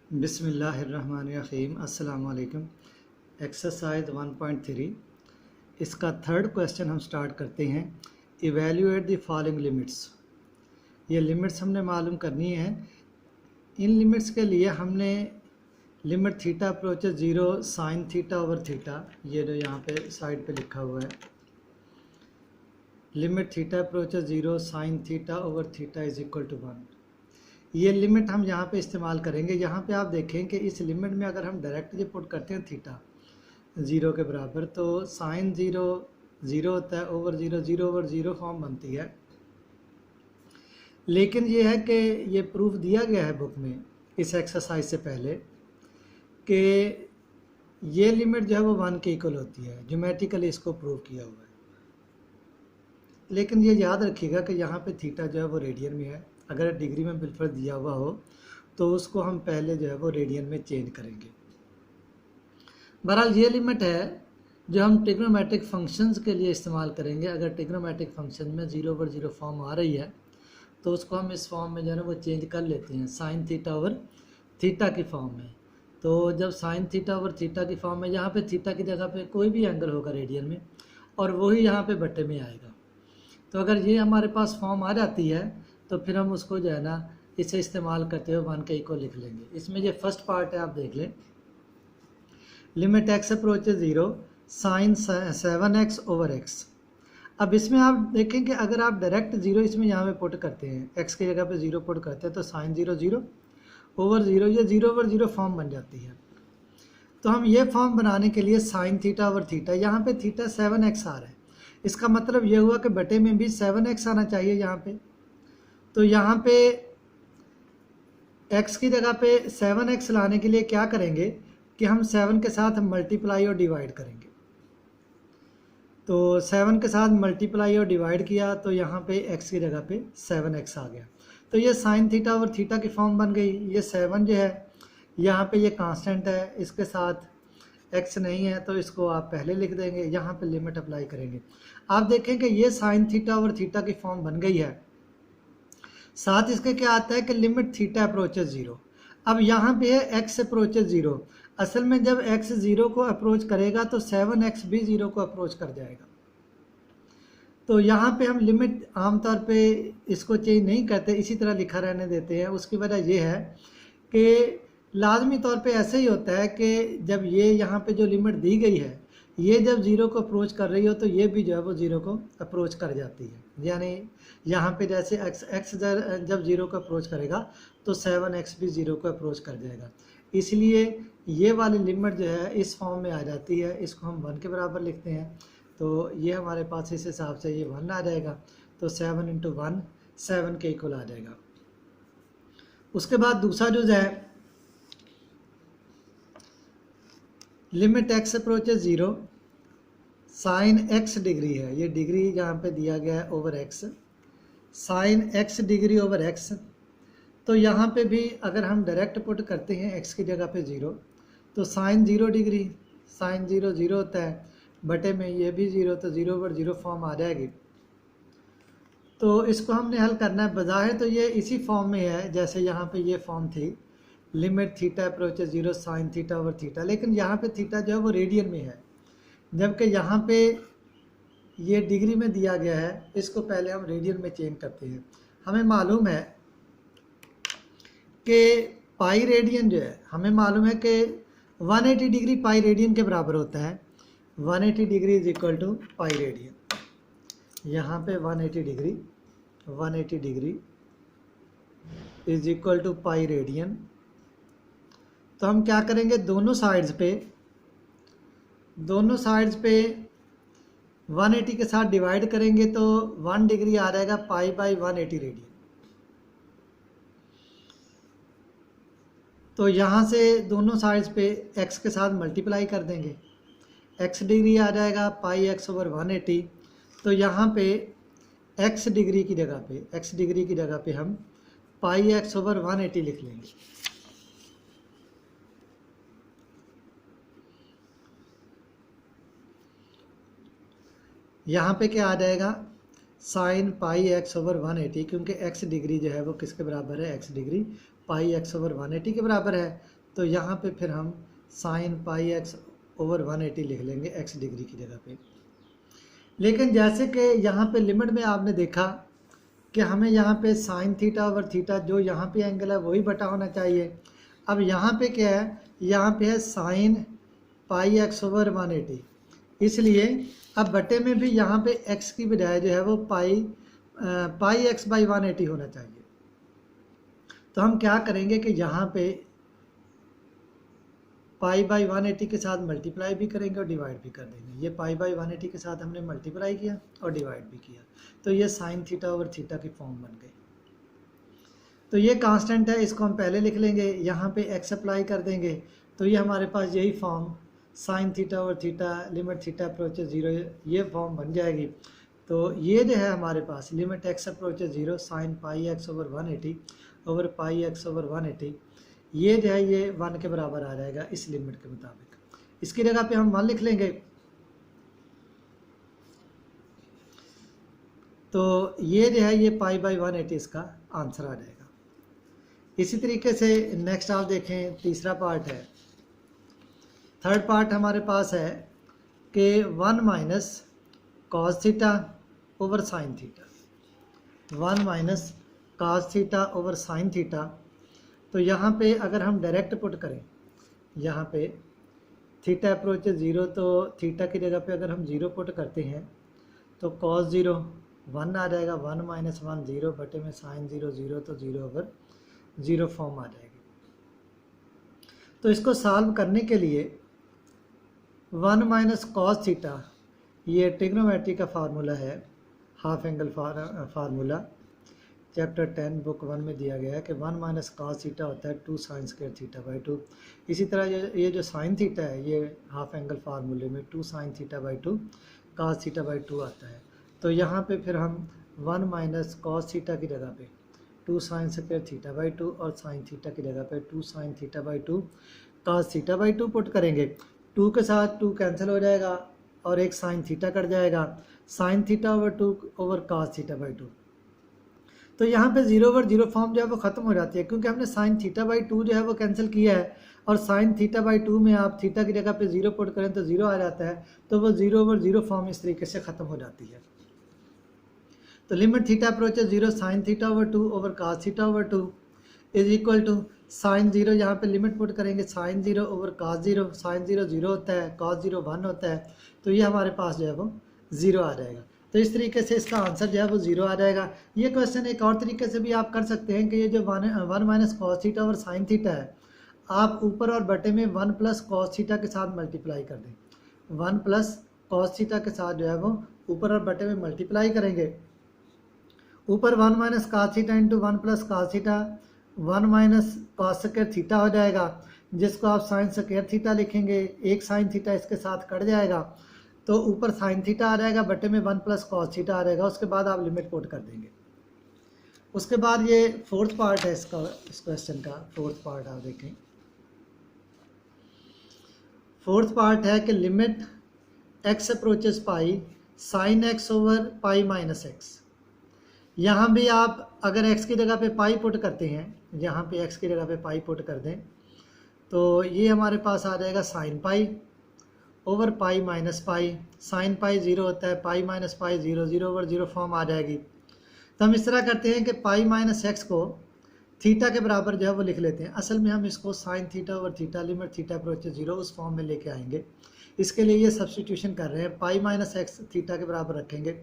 बिस्मिल्लाहिर्रहमानिर्रहीम। अस्सलाम वालेकुम। एक्सरसाइज 1.3 इसका थर्ड क्वेश्चन हम स्टार्ट करते हैं। Evaluate the following limits. ये लिमिट्स हमने मालूम करनी है। इन लिमिट्स के लिए हमने limit theta approaches 0 sine theta over theta, ये जो यहाँ पे साइड पे लिखा हुआ है, limit theta approaches 0 sine theta over theta is equal to 1, ये लिमिट हम यहाँ पे इस्तेमाल करेंगे। यहाँ पे आप देखें कि इस लिमिट में अगर हम डायरेक्ट ये पुट करते हैं थीटा 0 के बराबर, तो साइन 0 0 होता है, ओवर 0 0 ओवर 0 फॉर्म बनती है। लेकिन ये है कि ये प्रूफ दिया गया है बुक में इस एक्सरसाइज से पहले कि ये लिमिट जो है वो 1 के इक्वल होती है। ज्योमेट्रिकली इसको प्रूव किया हुआ है। लेकिन ये याद रखिएगा कि यहाँ पे थीटा जो है वो रेडियन में है। अगर डिग्री में बिल्कुल दिया हुआ हो तो उसको हम पहले जो है वो रेडियन में चेंज करेंगे। बहरहाल ये लिमिट है जो हम ट्रिग्नोमेट्रिक फंक्शंस के लिए इस्तेमाल करेंगे। अगर ट्रिग्नोमेट्रिक फंक्शन में 0 ओवर 0 फॉर्म आ रही है तो उसको हम इस फॉर्म में जो है ना वो चेंज कर लेते हैं, साइन थीटा ओवर थीटा की फॉर्म में। तो जब साइन थीटा ओवर थीटा की फॉर्म में, यहाँ पे थीटा की जगह पे कोई भी एंगल होगा रेडियन में और वही यहाँ पे बट्टे में आएगा। तो अगर ये हमारे पास फॉर्म आ जाती है तो फिर हम उसको जो है ना इसे इस्तेमाल करते हुए 1 के इक्वल लिख लेंगे। इसमें ये फर्स्ट पार्ट है, आप देख लें, limit x approaches 0 sine 7x over x. अब इसमें आप देखें कि अगर आप डायरेक्ट 0 इसमें यहाँ पे पुट करते हैं, x की जगह पे 0 पुट करते हैं, तो साइन 0 0 ओवर 0, ये 0 ओवर 0 फॉर्म बन जाती है। तो हम ये फॉर्म बनाने के लिए साइन थीटा ओवर थीटा, यहाँ पे थीटा 7x आ रहा है, इसका मतलब ये हुआ कि बटे में भी 7x आना चाहिए यहाँ पे। तो यहाँ पे x की जगह पे 7x लाने के लिए क्या करेंगे कि हम 7 के साथ मल्टीप्लाई और डिवाइड करेंगे। तो 7 के साथ मल्टीप्लाई और डिवाइड किया तो यहाँ पे x की जगह पे 7x आ गया। तो ये साइन थीटा ओवर थीटा की फॉर्म बन गई। ये 7 जो है यहाँ पे ये कांस्टेंट है, इसके साथ x नहीं है तो इसको आप पहले लिख देंगे, यहाँ पे लिमिट अप्लाई करेंगे। आप देखें कि ये साइन थीटा ओवर थीटा की फॉर्म बन गई है। साथ इसके क्या आता है कि लिमिट थीटा अप्रोचेस 0। अब यहाँ पे है x अप्रोचेस 0। असल में जब x 0 को अप्रोच करेगा तो 7x भी 0 को अप्रोच कर जाएगा। तो यहाँ पे हम लिमिट आमतौर पे इसको चेंज नहीं करते, इसी तरह लिखा रहने देते हैं। उसकी वजह यह है कि लाजमी तौर पे ऐसे ही होता है कि जब ये यहाँ पे जो लिमिट दी गई है ये जब 0 को अप्रोच कर रही हो तो ये भी जो है वो 0 को अप्रोच कर जाती है। यानी यहाँ पे जैसे x जब 0 को अप्रोच करेगा तो 7x भी 0 को अप्रोच कर जाएगा। इसलिए ये वाली लिमिट जो है इस फॉर्म में आ जाती है। इसको हम 1 के बराबर लिखते हैं तो ये हमारे पास इस हिसाब से ये 1 आ जाएगा। तो 7 × 1 7 के इक्वल आ जाएगा। उसके बाद दूसरा जो है limit x approaches 0 sine x degree है, ये डिग्री यहाँ पे दिया गया है over x, sine x degree over x। तो यहाँ पे भी अगर हम डायरेक्ट पुट करते हैं x की जगह पे 0 तो साइन 0 डिग्री, साइन 0 0 होता है, बटे में ये भी 0, तो 0 ओवर 0 फॉर्म आ जाएगी। तो इसको हमने हल करना है। बज़ाहिर तो ये इसी फॉर्म में है जैसे यहाँ पे ये फॉर्म थी, limit theta approaches 0 sine theta over theta, लेकिन यहाँ पे थीटा जो है वो रेडियन में है, जबकि यहाँ पे ये डिग्री में दिया गया है। इसको पहले हम रेडियन में चेंज करते हैं। हमें मालूम है कि पाई रेडियन जो है, हमें मालूम है कि 180 डिग्री पाई रेडियन के बराबर होता है। 180 degree is equal to pi radian. यहाँ पे 180 degree is equal to pi radian. तो हम क्या करेंगे, दोनों साइड्स पे 180 के साथ डिवाइड करेंगे तो 1 डिग्री आ जाएगा पाई बाई 180 रेडियन। तो यहाँ से दोनों साइड्स पे x के साथ मल्टीप्लाई कर देंगे, x डिग्री आ जाएगा पाई x ओवर 180। तो यहाँ पे x डिग्री की जगह पे हम पाई x ओवर 180 लिख लेंगे। यहाँ पे क्या आ जाएगा, साइन पाई x ओवर 180, क्योंकि x डिग्री जो है वो किसके बराबर है, x degree pi x over 180 के बराबर है। तो यहाँ पे फिर हम साइन पाई एक्स ओवर 180 लिख लेंगे x डिग्री की जगह पे। लेकिन जैसे कि यहाँ पे लिमिट में आपने देखा कि हमें यहाँ पे साइन थीटा ओवर थीटा जो यहाँ पे एंगल है वही बटा होना चाहिए। अब यहाँ पे क्या है, यहाँ पे है साइन पाई एक्स ओवर 180, इसलिए अब बटे में भी यहाँ पे x की बजाय जो है वो पाई एक्स बाई 180 होना चाहिए। तो हम क्या करेंगे कि यहाँ पे पाई बाई 180 के साथ मल्टीप्लाई भी करेंगे और डिवाइड भी कर देंगे। ये पाई बाई 180 के साथ हमने मल्टीप्लाई किया और डिवाइड भी किया, तो ये साइन थीटा ओवर थीटा की फॉर्म बन गई। तो ये कांस्टेंट है, इसको हम पहले लिख लेंगे, यहाँ पे x अप्लाई कर देंगे, तो ये हमारे पास यही form sign theta over theta limit theta approaches 0 ये फॉर्म बन जाएगी। तो ये जो है हमारे पास limit x approaches 0 sine pi x over 180 over pi x over 180, ये जो है ये 1 के बराबर आ जाएगा इस लिमिट के मुताबिक। इसकी जगह पे हम 1 लिख लेंगे, तो ये जो है ये पाई बाई 180 इसका आंसर आ जाएगा। इसी तरीके से नेक्स्ट आप देखें, तीसरा पार्ट है, थर्ड पार्ट हमारे पास है कि 1 minus cos theta over sine theta, 1 minus cos theta over sine theta. तो यहाँ पे अगर हम डायरेक्ट पुट करें, यहाँ पे थीटा अप्रोचेज 0, तो थीटा की जगह पे अगर हम 0 पुट करते हैं तो कॉस 0 1 आ जाएगा, 1 माइनस 1 0 बटे में साइन 0 0, तो 0 ओवर 0 फॉर्म आ जाएगी। तो इसको सॉल्व करने के लिए 1 माइनस कॉस थीटा, ये ट्रिग्नोमेट्री का फार्मूला है, half angle formula chapter 10 book 1 में दिया गया है कि 1 माइनस कॉस थीटा होता है 2 साइन स्क्वायर थीटा बाई 2। इसी तरह ये जो साइन थीटा है ये हाफ एंगल फार्मूले में 2 sine theta by 2 cos theta by 2 आता है। तो यहाँ पे फिर हम 1 माइनस कॉस थीटा की जगह पे 2 साइन स्क्वायर थीटा बाई 2 और साइन थीटा की जगह पे 2 sine theta by 2 cos theta by 2 put करेंगे। 2 के साथ 2 कैंसिल हो जाएगा और एक साइन थीटा कट जाएगा, sign theta over 2 over cos theta by 2। तो यहाँ पे 0 ओवर 0 फॉर्म जो है वो ख़त्म हो जाती है, क्योंकि हमने साइन थीटा बाई 2 जो है वो कैंसिल किया है, और साइन थीटा बाई 2 में आप थीटा की जगह पे 0 पुट करें तो 0 आ जाता है, तो वो 0 ओवर 0 फॉर्म इस तरीके से ख़त्म हो जाती है। तो limit theta approaches 0 sine theta over 2 over cos theta over 2 is equal to sine 0, यहाँ पे लिमिट पुट करेंगे साइन 0 ओवर कॉस 0, साइन 0 0 होता है, कॉस 0 1 होता है, तो ये हमारे पास जो है वो 0 आ जाएगा। तो इस तरीके से इसका आंसर जो है वो 0 आ जाएगा। ये क्वेश्चन एक और तरीके से भी आप कर सकते हैं कि ये जो 1 माइनस कॉस थीटा और साइन थीटा है, आप ऊपर और बटे में 1 प्लस कॉस थीटा के साथ मल्टीप्लाई कर दें। 1 प्लस कॉस थीटा के साथ जो है वो ऊपर और बटे में मल्टीप्लाई करेंगे। ऊपर 1 minus cos theta into 1 plus cos theta, 1 minus cos square theta हो जाएगा, जिसको आप साइन स्क्वायर थीटा लिखेंगे, एक साइन थीटा इसके साथ कट जाएगा, तो ऊपर साइन थीटा आ जाएगा, बटे में 1 प्लस कॉस थीटा आ जाएगा। उसके बाद आप लिमिट पुट कर देंगे। उसके बाद ये फोर्थ पार्ट है इसका, इस क्वेश्चन का फोर्थ पार्ट आप देखें। फोर्थ पार्ट है कि limit x approaches pi sine x over pi minus x. यहाँ भी आप अगर x की जगह पे पाई पुट करते हैं, यहाँ पे x की जगह पे पाई पुट कर दें, तो ये हमारे पास आ जाएगा sine pi over pi minus pi. Sine pi 0 होता है, pi minus pi 0, 0 over 0 form आ जाएगी। तो हम इस तरह करते हैं कि पाई माइनस एक्स को थीटा के बराबर जो है वो लिख लेते हैं। असल में हम इसको sign theta over theta limit theta approach 0 उस फॉर्म में लेके आएंगे। इसके लिए ये सब्स्टिट्यूशन कर रहे हैं। पाई माइनस एक्स थीटा के बराबर रखेंगे,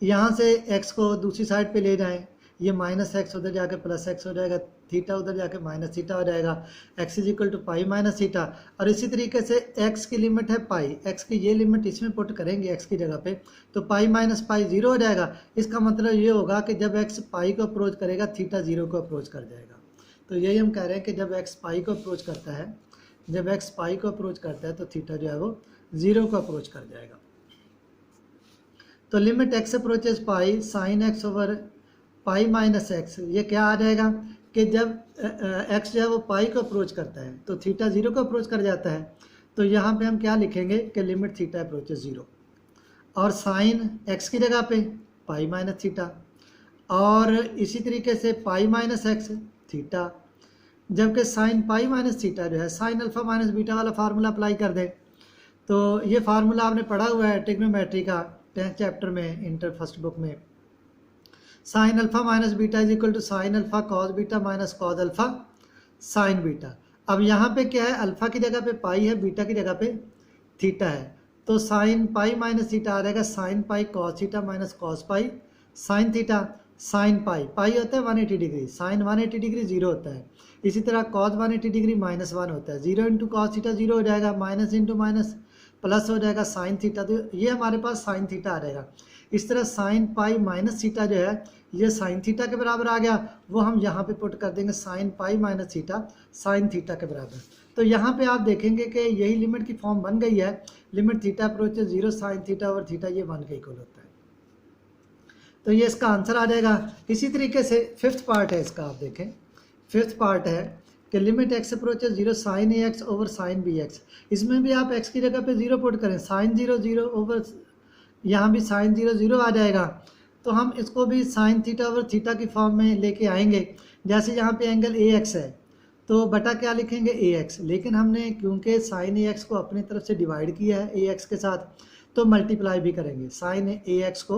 यहाँ से एक्स को दूसरी साइड पे ले जाएं, ये माइनस एक्स उधर जाके प्लस एक्स हो जाएगा, थीटा उधर जाके माइनस थीटा हो जाएगा, x is equal to pi minus theta. और इसी तरीके से x की लिमिट है पाई, x की ये लिमिट इसमें पुट करेंगे x की जगह पे, तो पाई माइनस पाई 0 हो जाएगा। इसका मतलब ये होगा कि जब x पाई को अप्रोच करेगा थीटा 0 को अप्रोच कर जाएगा। तो यही हम कह रहे हैं कि जब x पाई को अप्रोच करता है, जब x पाई को अप्रोच करता है तो थीटा जो है वो 0 को अप्रोच कर जाएगा। तो limit x approaches pi sine x over pi minus x, ये क्या आ जाएगा कि जब x जो है वो पाई को अप्रोच करता है तो थीटा 0 को अप्रोच कर जाता है। तो यहाँ पे हम क्या लिखेंगे कि लिमिट थीटा अप्रोचेज 0 और साइन x की जगह पे पाई माइनस थीटा, और इसी तरीके से पाई माइनस एक्स थीटा जबकि साइन पाई माइनस थीटा जो है साइन अल्फा माइनस बीटा वाला फार्मूला अप्लाई कर दें। तो ये फार्मूला आपने पढ़ा हुआ है ट्रिग्नोमेट्री का 10th चैप्टर में इंटर फर्स्ट बुक में। Sine alpha minus beta is equal to sine alpha cos beta minus cos alpha sine beta. अब यहाँ पे क्या है, अल्फा की जगह पे पाई है, बीटा की जगह पे थीटा है, तो साइन पाई माइनस थीटा आ जाएगा sine pi cos theta minus cos pi sine theta. Sine pi pi होता है 180 डिग्री, साइन 180 डिग्री 0 होता है। इसी तरह कॉस 180 डिग्री -1 होता है। 0 इंटू कॉस थीटा 0 हो जाएगा, माइनस इंटू माइनस प्लस हो जाएगा साइन थीटा, तो ये हमारे पास साइन थीटा आ जाएगा। इस तरह साइन पाई माइनस थीटा जो है ये साइन थीटा के बराबर आ गया, वो हम यहाँ पे पुट कर देंगे sign pi minus theta sine theta के बराबर। तो यहाँ पे आप देखेंगे कि यही लिमिट की फॉर्म बन गई है, limit theta approaches 0 sine theta और थीटा ये 1 के इक्वल होता है। तो ये इसका आंसर आ जाएगा। इसी तरीके से 5th पार्ट है इसका, आप देखें 5th पार्ट है कि limit x approaches 0 sine A x over sine B x. इसमें भी आप एक्स की जगह पे 0 पुट करें, साइन 0 0 ओवर, यहाँ भी साइन 0 0 आ जाएगा। तो हम इसको भी साइन थीटा ओवर थीटा की फॉर्म में लेके आएंगे। जैसे यहाँ पे एंगल ए एक्स है तो बटा क्या लिखेंगे ए एक्स, लेकिन हमने क्योंकि साइन ए एक्स को अपनी तरफ से डिवाइड किया है ए एक्स के साथ, तो मल्टीप्लाई भी करेंगे। साइन ए एक्स को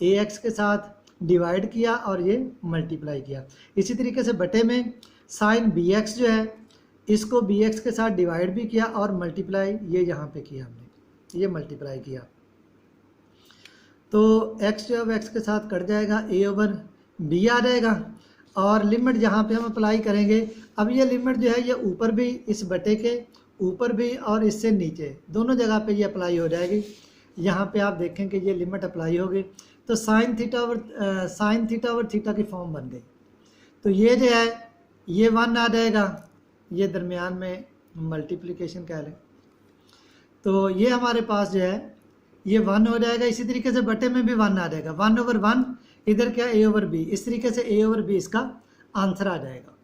ए एक्स के साथ डिवाइड किया और ये मल्टीप्लाई किया। इसी तरीके से बटे में साइन बी एक्स जो है इसको बी एक्स के साथ डिवाइड भी किया और मल्टीप्लाई ये यहाँ पे किया हमने, ये मल्टीप्लाई किया। तो x जो है एक्स के साथ कट जाएगा, a ओवर बी आ जाएगा। और लिमिट जहाँ पे हम अप्लाई करेंगे, अब ये लिमिट जो है ये ऊपर भी, इस बटे के ऊपर भी और इससे नीचे दोनों जगह पे ये अप्लाई हो जाएगी। यहाँ पे आप देखें कि ये लिमिट अप्लाई हो गई, तो साइन थीटा ओवर थीटा की फॉर्म बन गई। तो ये जो है ये 1 आ जाएगा, ये दरमियान में मल्टीप्लिकेशन कह लें, तो ये हमारे पास जो है ये 1 हो जाएगा। इसी तरीके से बटे में भी 1 आ जाएगा, 1 ओवर 1 इधर क्या a ओवर b, इस तरीके से a ओवर b इसका आंसर आ जाएगा।